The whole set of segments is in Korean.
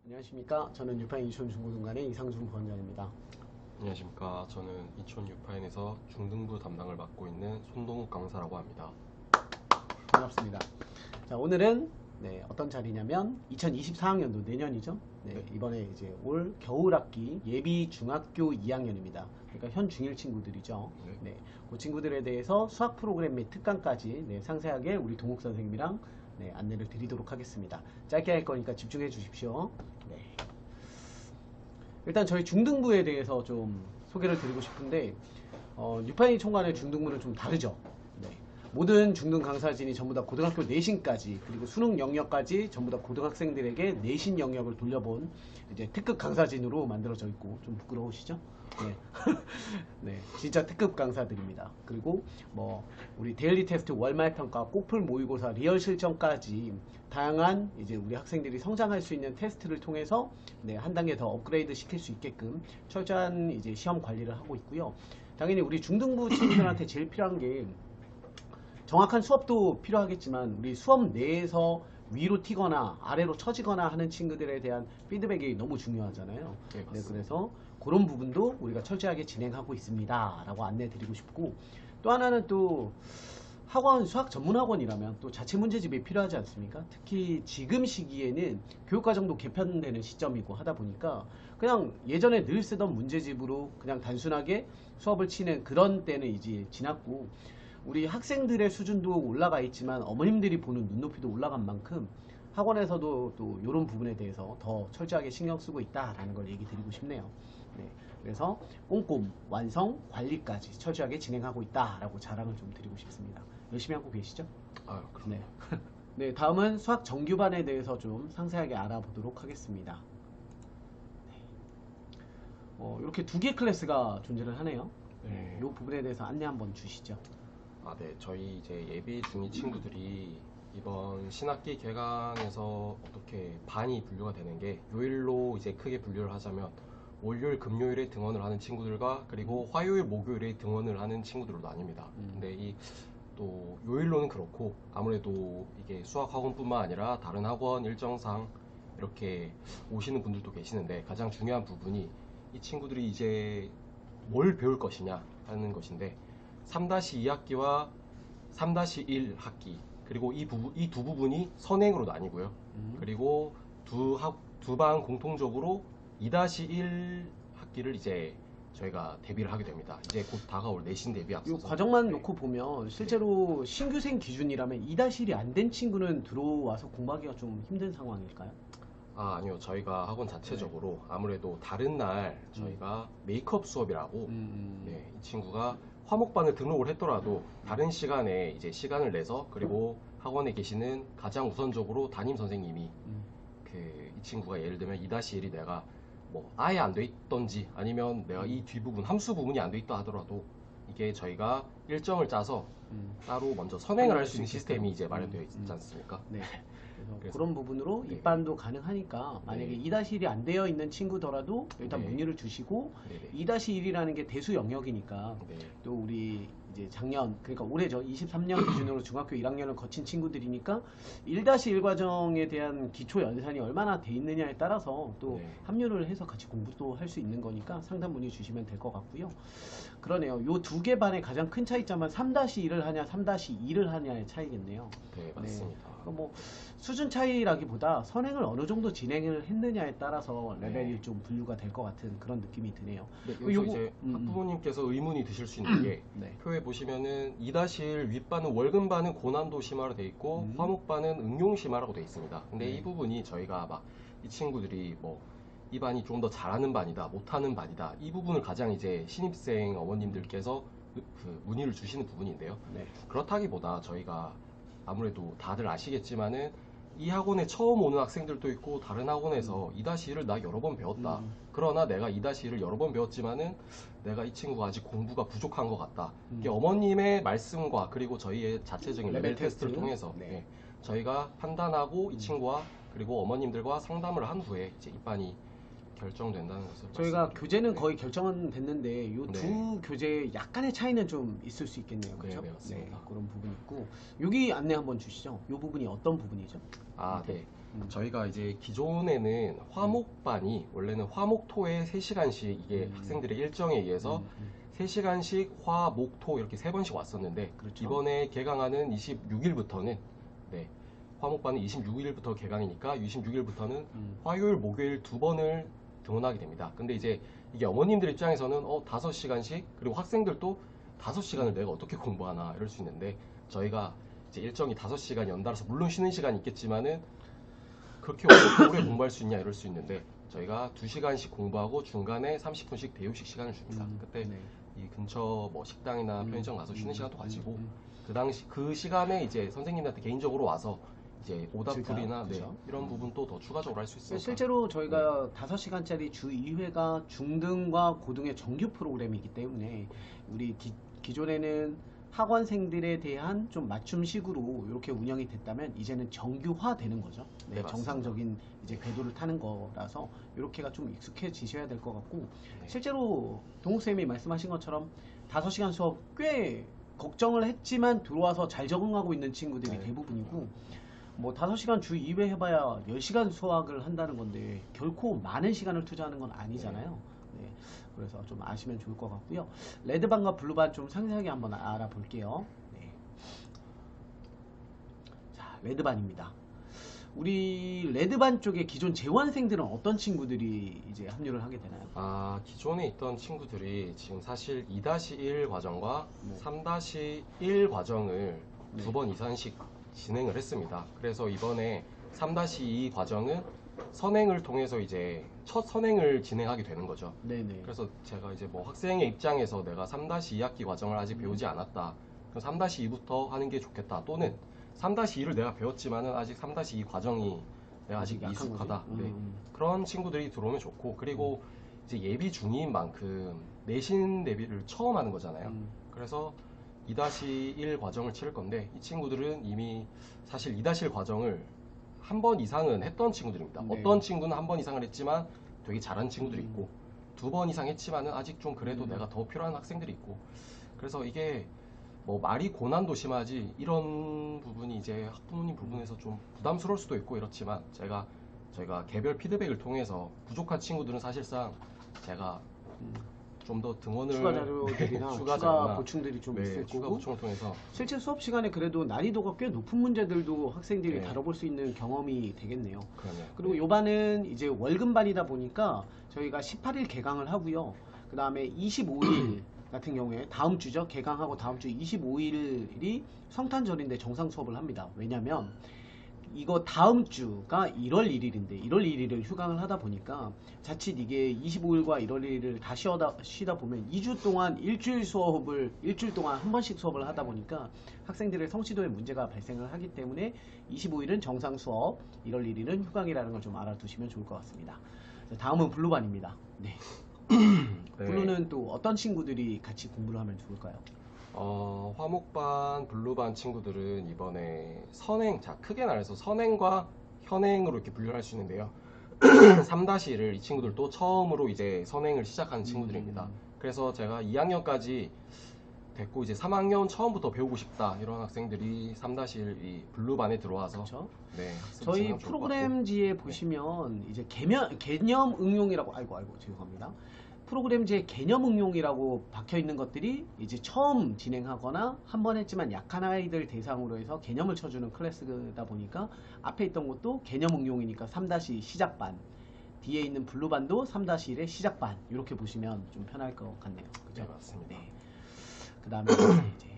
안녕하십니까. 저는 유파인 이촌 중고등관의 이상준 부원장입니다. 안녕하십니까. 저는 이촌 유파인에서 중등부 담당을 맡고 있는 손동욱 강사라고 합니다. 반갑습니다. 자, 오늘은 어떤 자리냐면 2024학년도 내년이죠. 네. 이번에 이제 올 겨울학기 예비 중학교 2학년입니다. 그러니까 현 중1 친구들이죠. 네. 그 친구들에 대해서 수학 프로그램 및 특강까지 상세하게 우리 동욱 선생님이랑 안내를 드리도록 하겠습니다. 짧게 할 거니까 집중해 주십시오. 일단 저희 중등부에 대해서 좀 소개를 드리고 싶은데 유파인 총괄의 중등부는 좀 다르죠. 모든 중등 강사진이 전부 다 고등학교 내신까지 그리고 수능 영역까지 전부 다 고등학생들에게 내신 영역을 돌려본 이제 특급 강사진으로 만들어져 있고 좀 부끄러우시죠? 네. 네, 진짜 특급 강사들입니다. 그리고 뭐 우리 데일리 테스트, 월말 평가, 꼭풀 모의고사, 리얼 실전까지 다양한 이제 우리 학생들이 성장할 수 있는 테스트를 통해서 한 단계 더 업그레이드 시킬 수 있게끔 철저한 이제 시험 관리를 하고 있고요. 당연히 우리 중등부 친구들한테 제일 필요한 게 정확한 수업도 필요하겠지만 우리 수업 내에서 위로 튀거나 아래로 처지거나 하는 친구들에 대한 피드백이 너무 중요하잖아요. 네, 그래서 그런 부분도 우리가 철저하게 진행하고 있습니다 라고 안내 드리고 싶고, 또 하나는 또 학원, 수학 전문 학원이라면 또 자체 문제집이 필요하지 않습니까? 특히 지금 시기에는 교육과정도 개편되는 시점이고 하다 보니까 그냥 예전에 늘 쓰던 문제집으로 그냥 단순하게 수업을 치는 그런 때는 이제 지났고, 우리 학생들의 수준도 올라가 있지만 어머님들이 보는 눈높이도 올라간 만큼 학원에서도 또 이런 부분에 대해서 더 철저하게 신경 쓰고 있다라는 걸 얘기 드리고 싶네요. 그래서 꼼꼼, 완성, 관리까지 철저하게 진행하고 있다라고 자랑을 좀 드리고 싶습니다. 열심히 하고 계시죠? 그럼요. 네, 다음은 수학 정규반에 대해서 좀 상세하게 알아보도록 하겠습니다. 이렇게 두 개 클래스가 존재를 하네요. 이 부분에 대해서 안내 한번 주시죠. 네. 저희 이제 예비 중2 친구들이 이번 신학기 개강에서 어떻게 반이 분류가 되는 게 요일로 이제 크게 분류를 하자면 월요일, 금요일에 등원을 하는 친구들과 그리고 화요일, 목요일에 등원을 하는 친구들로 나뉩니다. 근데 이 또 요일로는 그렇고 아무래도 이게 수학 학원뿐만 아니라 다른 학원 일정상 이렇게 오시는 분들도 계시는데 가장 중요한 부분이 이 친구들이 이제 뭘 배울 것이냐 하는 것인데 3-2학기와 3-1 학기 그리고 이 두 부분이 선행으로 나뉘고요. 그리고 두 반 공통적으로 2-1 학기를 이제 저희가 대비를 하게 됩니다. 이제 곧 다가올 내신 대비 이 앞서서 과정만 놓고 보면 실제로 신규생 기준이라면 2-1이 안 된 친구는 들어와서 공부하기가 좀 힘든 상황일까요? 아니요. 저희가 학원 자체적으로 아무래도 다른 날 저희가 메이크업 수업이라고 이 친구가 화목반을 등록을 했더라도 다른 시간에 이제 시간을 내서 그리고 학원에 계시는 가장 우선적으로 담임 선생님이 이 친구가 예를 들면 2-1이 내가 뭐 아예 안 돼 있던지 아니면 내가 이 뒷부분 함수 부분이 안 돼 있다 하더라도 이게 저희가 일정을 짜서 따로 먼저 선행을 할 수 있는 시스템이 이제 마련되어 있지 않습니까? 네. 그래서 그런 부분으로 네. 입반도 가능하니까 만약에 2-1이 안 되어 있는 친구더라도 일단 네. 문의를 주시고 네네. 2-1이라는 게 대수 영역이니까 네. 또 우리 이제 작년 그러니까 올해죠 23년 기준으로 중학교 1학년을 거친 친구들이니까 1-1 과정에 대한 기초 연산이 얼마나 돼 있느냐에 따라서 또 네. 합류를 해서 같이 공부도 할 수 있는 거니까 상담 문의 주시면 될 것 같고요. 그러네요. 요 두 개 반의 가장 큰 차이점은 3-1을 하냐 3-2를 하냐의 차이겠네요. 네, 맞습니다. 뭐 수준 차이라기보다 선행을 어느 정도 진행을 했느냐에 따라서 레벨이 좀 분류가 될 것 같은 그런 느낌이 드네요. 네, 여기서 이제 학부모님께서 의문이 드실 수 있는 게 표에 보시면은 2-1 윗반은 월급반은 고난도 심화로 돼 있고 화목반은 응용 심화라고 돼 있습니다. 근데 이 부분이 저희가 막 이 친구들이 뭐 이 반이 좀 더 잘하는 반이다, 못하는 반이다 이 부분을 가장 이제 신입생 어머님들께서 문의를 주시는 부분인데요. 그렇다기보다 저희가 아무래도 다들 아시겠지만은 이 학원에 처음 오는 학생들도 있고 다른 학원에서 2-1을 나 여러 번 배웠다. 그러나 내가 2-1을 여러 번 배웠지만은 내가 이 친구가 아직 공부가 부족한 것 같다. 이게 어머님의 말씀과 그리고 저희의 자체적인 레벨 테스트를 통해서 저희가 판단하고 이 친구와 그리고 어머님들과 상담을 한 후에 이제 입반이 결정된다는 것을 저희가 말씀드립니다. 교재는 거의 결정은 됐는데 요 두 네. 교재 약간의 차이는 좀 있을 수 있겠네요. 그렇죠? 네, 맞습니다. 그런 부분이 있고 여기 안내 한번 주시죠. 요 부분이 어떤 부분이죠? 네. 저희가 이제 기존에는 화목반이 원래는 화목토에 3시간씩 이게 학생들의 일정에 의해서 3시간씩 화목토 이렇게 3번씩 왔었는데 그렇죠. 이번에 개강하는 26일부터는 화목반은 26일부터 개강이니까 26일부터는 화요일 목요일 2번을 등원하게 됩니다. 근데 이제 이게 어머님들 입장에서는 5시간씩 그리고 학생들도 5시간을 내가 어떻게 공부하나 이럴 수 있는데 저희가 이제 일정이 5시간 연달아서 물론 쉬는 시간이 있겠지만은 그렇게 어떻게 오래 공부할 수 있냐 이럴 수 있는데 저희가 2시간씩 공부하고 중간에 30분씩 대휴식 시간을 줍니다. 그때 네. 이 근처 뭐 식당이나 편의점 가서 쉬는 시간도 가지고 그 시간에 이제 선생님한테 개인적으로 와서 이제 오답풀이나 그렇죠. 이런 부분도 더 추가적으로 할 수 있으니까 실제로 저희가 5시간짜리 주 2회가 중등과 고등의 정규 프로그램이기 때문에 우리 기존에는 학원생들에 대한 좀 맞춤식으로 이렇게 운영이 됐다면 이제는 정규화 되는 거죠. 네, 맞습니다. 정상적인 이제 궤도를 타는 거라서 이렇게가 좀 익숙해지셔야 될 것 같고 네. 실제로 동욱쌤이 말씀하신 것처럼 5시간 수업 꽤 걱정을 했지만 들어와서 잘 적응하고 있는 친구들이 네. 대부분이고 뭐 5시간 주 2회 해봐야 10시간 수학을 한다는 건데 결코 많은 시간을 투자하는 건 아니잖아요. 네. 그래서 좀 아시면 좋을 것 같고요. 레드반과 블루반 좀 상세하게 한번 알아볼게요. 네. 자, 레드반입니다. 우리 레드반 쪽에 기존 재원생들은 어떤 친구들이 이제 합류를 하게 되나요? 기존에 있던 친구들이 지금 사실 2-1 과정과 네. 3-1 과정을 네. 2번 이상씩 진행을 했습니다. 그래서 이번에 3-2 과정은 선행을 통해서 이제 첫 선행을 진행하게 되는 거죠. 네네. 그래서 제가 이제 뭐 학생의 입장에서 내가 3-2학기 과정을 아직 배우지 않았다. 그럼 3-2부터 하는 게 좋겠다. 또는 3-2를 내가 배웠지만은 아직 3-2 과정이 내가 아직 약한 거지? 미숙하다. 그런 친구들이 들어오면 좋고 그리고 이제 예비 중이인 만큼 내신 대비를 처음 하는 거잖아요. 그래서 2-1 과정을 치를 건데 이 친구들은 이미 사실 2-1 과정을 한 번 이상은 했던 친구들입니다. 네. 어떤 친구는 한 번 이상을 했지만 되게 잘하는 친구들이 있고 2번 이상 했지만은 아직 좀 그래도 내가 더 필요한 학생들이 있고 그래서 이게 뭐 말이 고난도 심하지 이런 부분이 이제 학부모님 부분에서 좀 부담스러울 수도 있고 이렇지만 저희가 개별 피드백을 통해서 부족한 친구들은 사실상 제가 좀 더 등원을 추가 자료들이나 추가 자료나 보충들이 좀 있을 추가 거고 보충을 통해서 실제 수업 시간에 그래도 난이도가 꽤 높은 문제들도 학생들이 네. 다뤄볼 수 있는 경험이 되겠네요. 그러면 그리고 요반은 이제 월급반이다 보니까 저희가 18일 개강을 하고요. 그 다음에 25일 같은 경우에 다음 주죠. 개강하고 다음 주 25일이 성탄절인데 정상 수업을 합니다. 왜냐면 이거 다음 주가 1월 1일인데 1월 1일을 휴강을 하다 보니까 자칫 이게 25일과 1월 1일을 다 쉬다 보면 2주 동안 일주일 동안 한 번씩 수업을 하다 보니까 학생들의 성취도에 문제가 발생을 하기 때문에 25일은 정상 수업, 1월 1일은 휴강이라는 걸 좀 알아두시면 좋을 것 같습니다. 다음은 블루반입니다. 네. 블루는 또 어떤 친구들이 같이 공부를 하면 좋을까요? 화목반, 블루반 친구들은 이번에 선행, 자 크게 말해서 선행과 현행으로 이렇게 분류할 수 있는데요. 3-1을 이 친구들도 처음으로 이제 선행을 시작하는 친구들입니다. 그래서 제가 2학년까지 됐고 이제 3학년 처음부터 배우고 싶다 이런 학생들이 3-1 이 블루반에 들어와서 그렇죠. 네, 저희 프로그램지에 보시면 이제 개념 응용이라고 아이고 죄송합니다. 프로그램지에 개념 응용이라고 박혀 있는 것들이 이제 처음 진행하거나 한 번 했지만 약한 아이들 대상으로 해서 개념을 쳐주는 클래스다 보니까 앞에 있던 것도 개념 응용이니까 3-2 시작반, 뒤에 있는 블루반도 3-1의 시작반 이렇게 보시면 좀 편할 것 같네요. 그죠? 네, 맞습니다. 네. 그 다음에 이제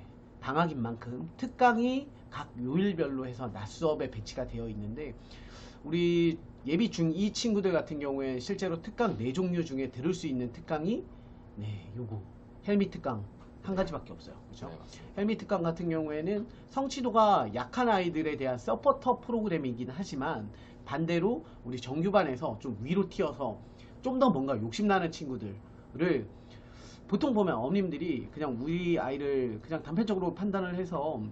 방학인 만큼 특강이 각 요일별로 해서 낮 수업에 배치가 되어 있는데 우리 예비 중2 친구들 같은 경우에 실제로 특강 4종류 중에 들을 수 있는 특강이 요거 헬미 특강 한 가지밖에 없어요. 그렇죠? 네, 맞습니다. 헬미 특강 같은 경우에는 성취도가 약한 아이들에 대한 서포터 프로그램이긴 하지만 반대로 우리 정규반에서 좀 위로 튀어서 좀 더 뭔가 욕심나는 친구들을 보통 보면 어머님들이 그냥 우리 아이를 그냥 단편적으로 판단을 해서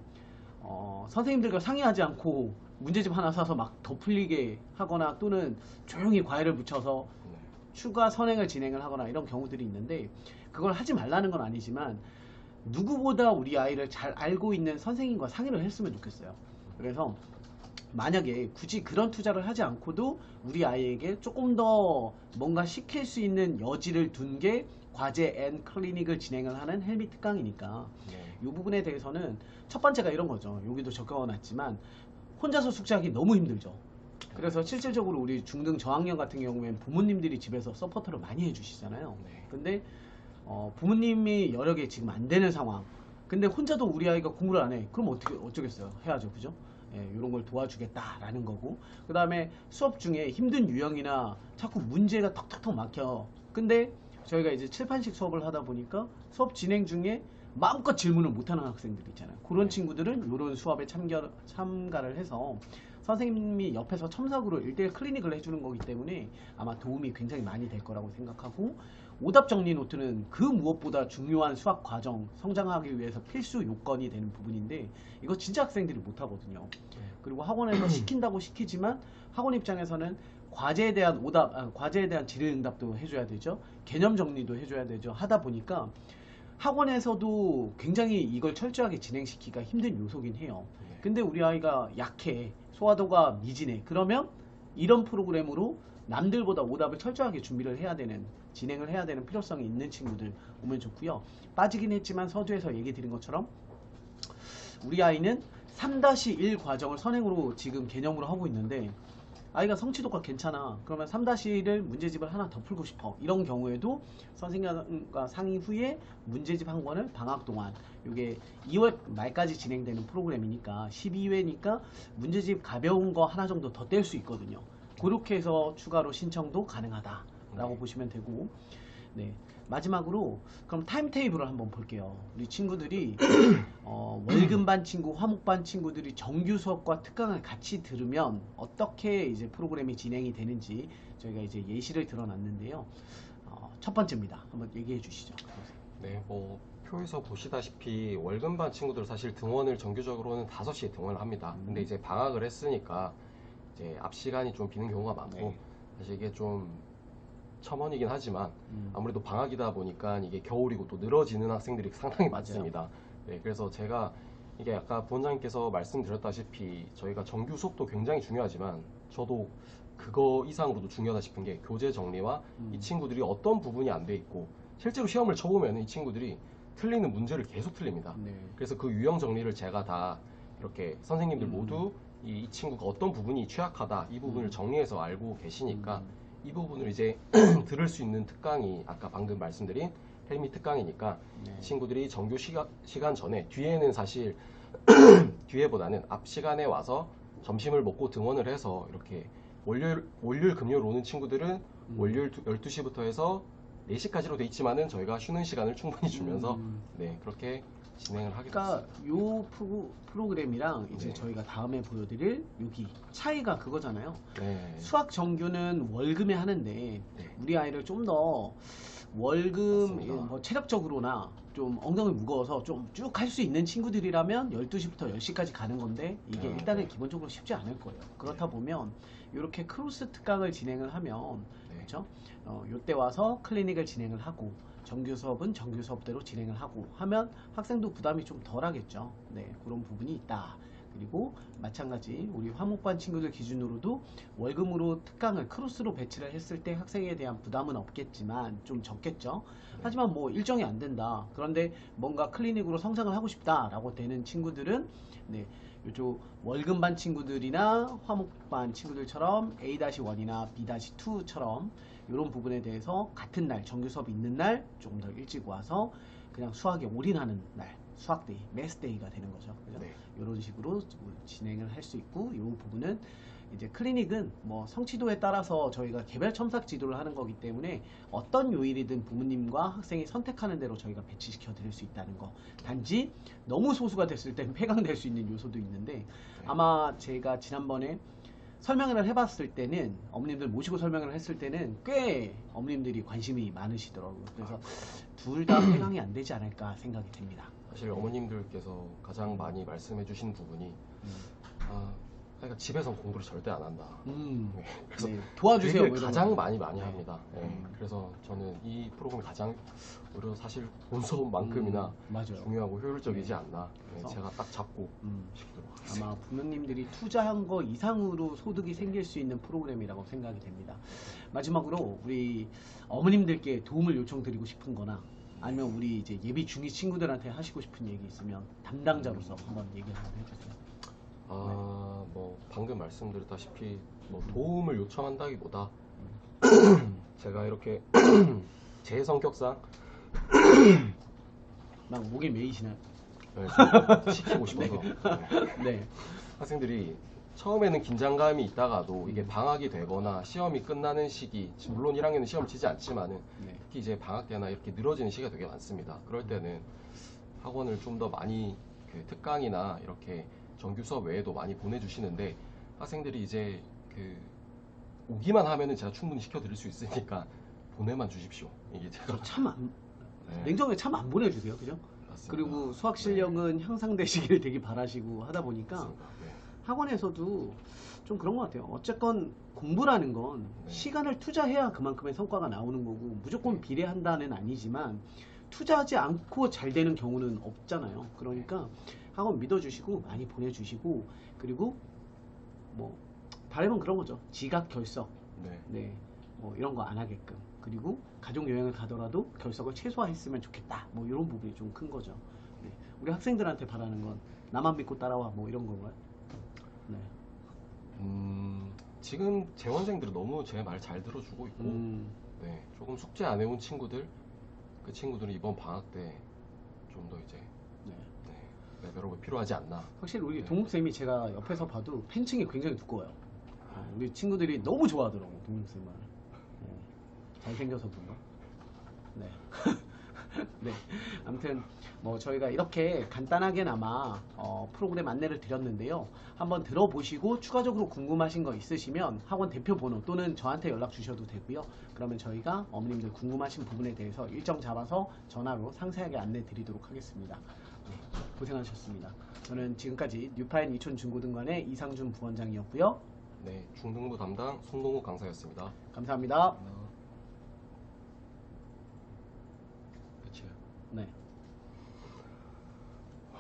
선생님들과 상의하지 않고 문제집 하나 사서 막 더 풀리게 하거나 또는 조용히 과외를 붙여서 추가 선행을 진행을 하거나 이런 경우들이 있는데 그걸 하지 말라는 건 아니지만 누구보다 우리 아이를 잘 알고 있는 선생님과 상의를 했으면 좋겠어요. 그래서 만약에 굳이 그런 투자를 하지 않고도 우리 아이에게 조금 더 뭔가 시킬 수 있는 여지를 둔 게 과제 앤 클리닉을 진행을 하는 헬미 특강이니까 네. 이 부분에 대해서는 첫 번째가 이런 거죠. 여기도 적용해 놨지만 혼자서 숙제하기 너무 힘들죠. 그래서 실질적으로 우리 중등 저학년 같은 경우에는 부모님들이 집에서 서포터를 많이 해주시잖아요. 네. 근데 부모님이 여력이 지금 안 되는 상황. 근데 혼자도 우리 아이가 공부를 안 해. 그럼 어쩌겠어요. 해야죠. 그죠? 예, 이런 걸 도와주겠다라는 거고. 그 다음에 수업 중에 힘든 유형이나 자꾸 문제가 턱턱턱 막혀. 근데 저희가 이제 칠판식 수업을 하다 보니까 수업 진행 중에 마음껏 질문을 못하는 학생들 있잖아요. 그런 친구들은 이런 수업에 참가를 해서 선생님이 옆에서 첨삭으로 1대1 클리닉을 해주는 거기 때문에 아마 도움이 굉장히 많이 될 거라고 생각하고, 오답 정리 노트는 그 무엇보다 중요한 수학 과정 성장하기 위해서 필수 요건이 되는 부분인데 이거 진짜 학생들이 못하거든요. 그리고 학원에서 시킨다고 시키지만 학원 입장에서는 과제에 대한 과제에 대한 질의응답도 해줘야 되죠. 개념 정리도 해줘야 되죠. 하다 보니까 학원에서도 굉장히 이걸 철저하게 진행시키기가 힘든 요소긴 해요. 근데 우리 아이가 약해, 소화도가 미진해. 그러면 이런 프로그램으로 남들보다 오답을 철저하게 준비를 해야 되는, 진행을 해야 되는 필요성이 있는 친구들 오면 좋고요. 빠지긴 했지만 서두에서 얘기 드린 것처럼 우리 아이는 3-1 과정을 선행으로 지금 개념으로 하고 있는데 아이가 성취도가 괜찮아. 그러면 3-1을 문제집을 하나 더 풀고 싶어. 이런 경우에도 선생님과 상의 후에 문제집 한 권을 방학 동안, 이게 2월 말까지 진행되는 프로그램이니까 12회니까 문제집 가벼운 거 하나 정도 더 뗄 수 있거든요. 그렇게 해서 추가로 신청도 가능하다라고 보시면 되고, 네. 마지막으로 그럼 타임테이블을 한번 볼게요. 우리 친구들이 월급반 친구, 화목반 친구들이 정규 수업과 특강을 같이 들으면 어떻게 이제 프로그램이 진행이 되는지 저희가 이제 예시를 들어놨는데요. 첫 번째입니다. 한번 얘기해 주시죠. 네, 뭐 표에서 보시다시피 월급반 친구들 사실 등원을 정규적으로는 5시에 등원을 합니다. 근데 이제 방학을 했으니까 이제 앞 시간이 좀 비는 경우가 많고, 네. 사실 이게 좀 첨언이긴 하지만 아무래도 방학이다 보니까 이게 겨울이고 또 늘어지는 학생들이 상당히 많습니다. 네, 그래서 제가 이게 아까 부원장님께서 말씀드렸다시피 저희가 정규 수업도 굉장히 중요하지만 저도 그거 이상으로도 중요하다 싶은 게 교재 정리와 이 친구들이 어떤 부분이 안 돼 있고 실제로 시험을 쳐보면 이 친구들이 틀리는 문제를 계속 틀립니다. 네. 그래서 그 유형 정리를 제가 다 이렇게 선생님들 모두 이 친구가 어떤 부분이 취약하다 이 부분을 정리해서 알고 계시니까 이 부분을 이제 들을 수 있는 특강이 아까 방금 말씀드린 헬미 특강이니까 네. 친구들이 정규 시간 전에, 뒤에는 사실 뒤에보다는 앞 시간에 와서 점심을 먹고 등원을 해서 이렇게 월요일 금요일 오는 친구들은 월요일 12시부터 해서 4시까지로 돼 있지만은 저희가 쉬는 시간을 충분히 주면서 네, 그렇게 진행을 하게 그러니까 됐습니다. 요 프로그램이랑 이제 네. 저희가 다음에 보여드릴 여기 차이가 그거잖아요. 네. 수학 정규는 월금에 하는데 네. 우리 아이를 좀 더 월금 맞습니다. 뭐 체력적으로나 좀 엉덩이 무거워서 좀 쭉 할 수 있는 친구들이라면 12시부터 10시까지 가는 건데 이게 일단은 네. 기본적으로 쉽지 않을 거예요. 그렇다 보면 이렇게 크로스 특강을 진행을 하면 네. 그렇죠? 요때 와서 클리닉을 진행을 하고 정규 수업은 정규 수업대로 진행을 하고 하면 학생도 부담이 좀 덜 하겠죠. 네, 그런 부분이 있다. 그리고 마찬가지 우리 화목반 친구들 기준으로도 월금으로 특강을 크로스로 배치를 했을 때 학생에 대한 부담은 없겠지만 좀 적겠죠. 하지만 뭐 일정이 안 된다. 그런데 뭔가 클리닉으로 성장을 하고 싶다라고 되는 친구들은 네, 요쪽 월금반 친구들이나 화목반 친구들처럼 A-1이나 B-2처럼 이런 부분에 대해서 같은 날 정규 수업이 있는 날 조금 더 일찍 와서 그냥 수학에 올인하는 날, 수학데이, 매스데이가 되는 거죠. 그죠? 네. 이런 식으로 진행을 할 수 있고, 이 부분은 이제 클리닉은 뭐 성취도에 따라서 저희가 개별 첨삭 지도를 하는 거기 때문에 어떤 요일이든 부모님과 학생이 선택하는 대로 저희가 배치시켜 드릴 수 있다는 거. 단지 너무 소수가 됐을 땐 폐강될 수 있는 요소도 있는데 아마 제가 지난번에 설명을 해봤을 때는 어머님들 모시고 설명을 했을 때는 꽤 어머님들이 관심이 많으시더라고요. 그래서 둘 다 폐강이 안 되지 않을까 생각이 듭니다. 사실 어머님들께서 가장 많이 말씀해 주신 부분이 그러니까 집에서 공부를 절대 안 한다. 네, 그래서 네, 도와주세요. 얘기를 뭐 이런 가장 거. 많이 네. 합니다. 네, 그래서 저는 이 프로그램이 가장 오히려 사실 본 수업만큼이나 맞아요. 중요하고 효율적이지 네. 않나. 네, 그래서 제가 딱 잡고 시키도록 하겠습니다. 아마 부모님들이 투자한 거 이상으로 소득이 생길 수 있는 프로그램이라고 생각이 됩니다. 마지막으로 우리 어머님들께 도움을 요청드리고 싶은 거나 아니면 우리 이제 예비 중위 친구들한테 하시고 싶은 얘기 있으면 담당자로서 한번 얘기 한번 해주세요. 뭐 방금 말씀드렸다시피 뭐 도움을 요청한다기보다 제가 이렇게 제 성격상 막 목이 메이시나요? 네, 좀 시키고 싶어서 네. 학생들이 처음에는 긴장감이 있다가도 이게 방학이 되거나 시험이 끝나는 시기, 물론 1학년은 시험 치지 않지만은 네. 특히 이제 방학 때나 이렇게 늘어지는 시기가 되게 많습니다. 그럴 때는 학원을 좀 더 많이 그 특강이나 이렇게 정규 수업 외에도 많이 보내주시는데 학생들이 이제 그 오기만 하면은 제가 충분히 시켜드릴 수 있으니까 보내만 주십시오. 이게 제가 참 안, 네, 냉정하게 참 안 보내주세요. 그죠? 맞습니다. 그리고 수학 실력은 향상되시길 되게 바라시고 하다 보니까 맞습니다. 네. 학원에서도 좀 그런 것 같아요. 어쨌건 공부라는 건 네. 시간을 투자해야 그만큼의 성과가 나오는 거고 무조건 네. 비례한다는 아니지만 투자하지 않고 잘 되는 경우는 없잖아요. 그러니까 학원 믿어주시고 많이 보내주시고 그리고 뭐 바람은 그런 거죠. 지각 결석 네. 네, 뭐 이런 거 안 하게끔 그리고 가족 여행을 가더라도 결석을 최소화했으면 좋겠다. 뭐 이런 부분이 좀 큰 거죠. 네. 우리 학생들한테 바라는 건 나만 믿고 따라와 뭐 이런 건가요? 네. 지금 재원생들은 너무 제 말 잘 들어주고 있고 네, 조금 숙제 안 해온 친구들 그 친구들은 이번 방학 때 좀 더 이제 네. 네, 레벨업이 필요하지 않나. 확실히 우리 네. 동욱쌤이 제가 옆에서 봐도 팬층이 굉장히 두꺼워요. 우리 친구들이 너무 좋아하더라고 동욱쌤을. 네. 잘생겨서 그런가? 네. 네. 아무튼 뭐 저희가 이렇게 간단하게나마 프로그램 안내를 드렸는데요. 한번 들어보시고 추가적으로 궁금하신 거 있으시면 학원 대표 번호 또는 저한테 연락 주셔도 되고요. 그러면 저희가 어머님들 궁금하신 부분에 대해서 일정 잡아서 전화로 상세하게 안내 드리도록 하겠습니다. 네, 고생하셨습니다. 저는 지금까지 뉴파인 이촌 중고등관의 이상준 부원장이었고요. 네, 중등부 담당 송동욱 강사였습니다. 감사합니다. 끝이에요. 네.